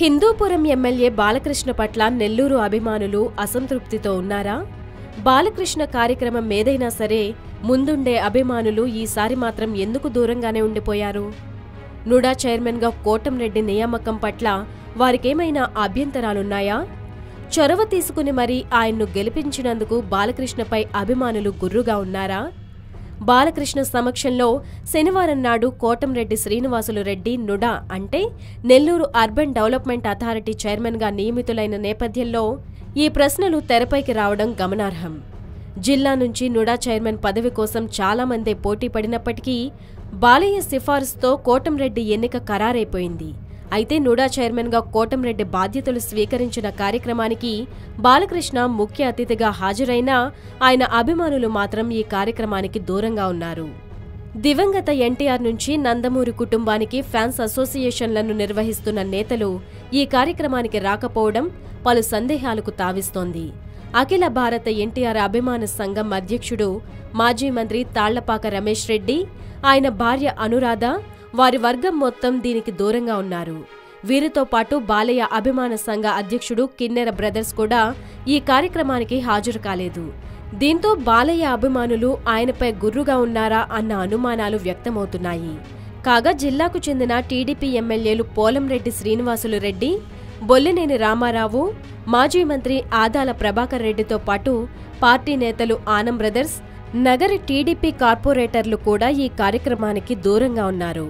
Hindupuram MLA Balakrishna పట్ల నెల్లూరు అభిమానులు అసంతృప్తితో ఉన్నారా? బాలకృష్ణ కార్యక్రమం ఏదైనా సరే ముందుండే అభిమానులు ఈసారి మాత్రం ఎందుకు దూరంగానే ఉండిపోయారు? నుడా చైర్మన్గా కోటంరెడ్డి నియామకం పట్ల వారికేమైనా అభ్యంతరాలున్నాయా? చొరవ తీసుకుని మరీ ఆయన్ను గెలిపించినందుకు బాలకృష్ణపై అభిమానులు గుర్రుగా ఉన్నారా? బాలకృష్ణ సమక్షంలో శనివారం నాడు కోటంరెడ్డి శ్రీనివాసులు రెడ్డి నుడా అంటే నెల్లూరు అర్బన్ డెవలప్మెంట్ అథారిటీ చైర్మన్గా నియమితులైన నేపథ్యంలో ఈ ప్రశ్నలు తెరపైకి రావడం గమనార్హం. జిల్లా నుంచి నుడా చైర్మన్ పదవి కోసం చాలామందే పోటీ పడినప్పటికీ బాలయ్య సిఫారసుతో కోటంరెడ్డి ఎన్నిక ఖరారైపోయింది. అయితే నుడా చైర్మన్గా కోటంరెడ్డి బాధ్యతలు స్వీకరించిన కార్యక్రమానికి బాలకృష్ణ ముఖ్య అతిథిగా హాజరైనా ఆయన అభిమానులు మాత్రం ఈ కార్యక్రమానికి దూరంగా ఉన్నారు. దివంగత ఎన్టీఆర్ నుంచి నందమూరి కుటుంబానికి ఫ్యాన్స్ అసోసియేషన్లను నిర్వహిస్తున్న నేతలు ఈ కార్యక్రమానికి రాకపోవడం పలు సందేహాలకు తావిస్తోంది. అఖిల భారత ఎన్టీఆర్ అభిమాన సంఘం అధ్యక్షుడు మాజీ మంత్రి తాళ్లపాక రమేష్ రెడ్డి, ఆయన భార్య అనురాధ, వారి వర్గం మొత్తం దీనికి దూరంగా ఉన్నారు. వీరితో పాటు బాలయ్య అభిమాన సంఘ అధ్యక్షుడు కిన్నెర బ్రదర్స్ కూడా ఈ కార్యక్రమానికి హాజరు కాలేదు. దీంతో బాలయ్య అభిమానులు ఆయనపై గుర్రుగా ఉన్నారా అన్న అనుమానాలు వ్యక్తమవుతున్నాయి. కాగా జిల్లాకు చెందిన టీడీపీ ఎమ్మెల్యేలు పోలంరెడ్డి శ్రీనివాసులు రెడ్డి, బొల్లినేని రామారావు, మాజీ మంత్రి ఆదాల ప్రభాకర్ రెడ్డితో పాటు పార్టీ నేతలు ఆనం బ్రదర్స్, నగర టీడీపీ కార్పొరేటర్లు కూడా ఈ కార్యక్రమానికి దూరంగా ఉన్నారు.